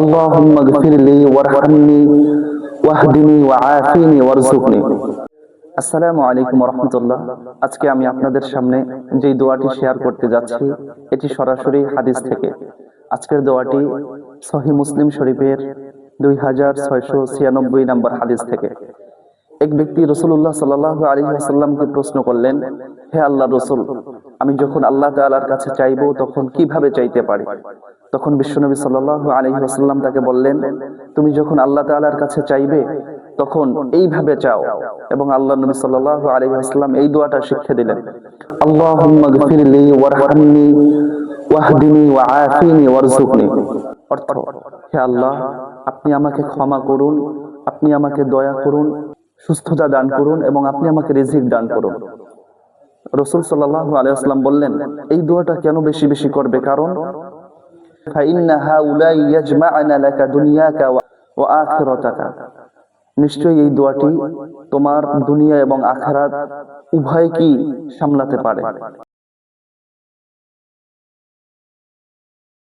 اللهم اغفر لي وارحمني واهدني وعافني وارزقني। আসসালামু আলাইকুম ওয়া রাহমাতুল্লাহ। আজকে আমি আপনাদের সামনে যে দোয়াটি শেয়ার করতে যাচ্ছি এটি সরাসরি হাদিস থেকে। আজকের দোয়াটি সহিহ মুসলিম শরীফের 2696 নম্বর হাদিস থেকে। এক ব্যক্তি রাসূলুল্লাহ সাল্লাল্লাহু আলাইহি ওয়াসাল্লামকে প্রশ্ন করলেন, হে আল্লাহর রাসূল, আমি যখন আল্লাহ তাআলার কাছে চাইবো তখন কিভাবে চাইতে পারি? তখন বিশ্বনবী সাল্লাল্লাহু আলাইহি ওয়াসাল্লাম তাকে বললেন, তুমি যখন আল্লাহ তাআলার কাছে চাইবে তখন এইভাবে চাও। এবং আল্লাহ নবী সাল্লাল্লাহু আলাইহি ওয়াসাল্লাম এই দোয়াটা শিখিয়ে দিলেন, আল্লাহুম্মা গফিরলি ওয়ারহামনি ওয়াহদিনি ওয়াআফিনি ওয়ারযুকনি। অর্থ, হে আল্লাহ, আপনি আমাকে ক্ষমা করুন, আপনি আমাকে দয়া করুন, সুস্থতা দান করুন এবং আপনি আমাকে রিজিক দান করুন। রাসূল সাল্লাল্লাহু আলাইহি ওয়াসাল্লাম বললেন, এই দোয়াটা কেন বেশি বেশি করবে? কারণ ফাইন্না হাউলাই ইয়াজমা'না লাকা দুনিয়াকা ওয়া আখিরাতাকা, নিশ্চয়ই এই দোয়াটি তোমার দুনিয়া এবং আখিরাত উভয়কেই সামলাতে পারে।